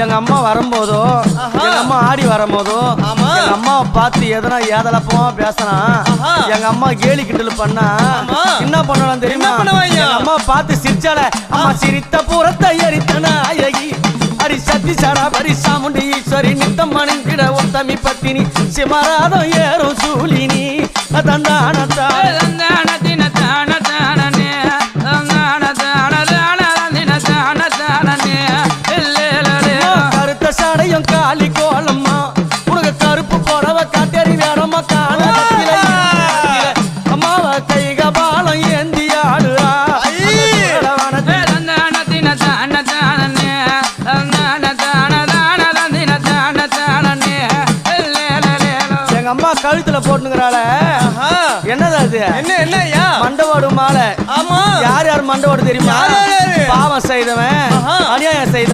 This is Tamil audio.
எங்க அம்மா வரும்போதோ எங்க அம்மா ஆடி வரும்போதோ எங்க அம்மாவை பார்த்து எதனா ஏதலப்பமா பேசினா எங்க அம்மா கேலி கிண்டல் பண்ணா என்ன பண்ணலாம் தெரியுமா? எங்க அம்மா பார்த்து சிரிச்சால அம்மா சிரித்த பூரத்தை எரித்தன அழகி அடி சத்தி சாரா பரிசாமுண்டி ஈஸ்வரி நித்தம் மணிங்கிட உத்தமி பத்தினி சிமராதம் ஏறும் சூலினி தந்தானத்தா கருத்த சாடையும் காலி கோலம்மா உனக்கு கருப்பு போடவ காட்டேறி வேறம்மா காண அம்மாவ கைக பாலம் ஏந்தி ஆடுறா எங்க அம்மா கழுத்துல போட்டுங்கிறாள என்னது அது? என்ன மண்டவோடு மாலை. யார் யார் மண்டவோடு தெரியுமா? பாவம் செய்தவன் அநியாயம் செய்த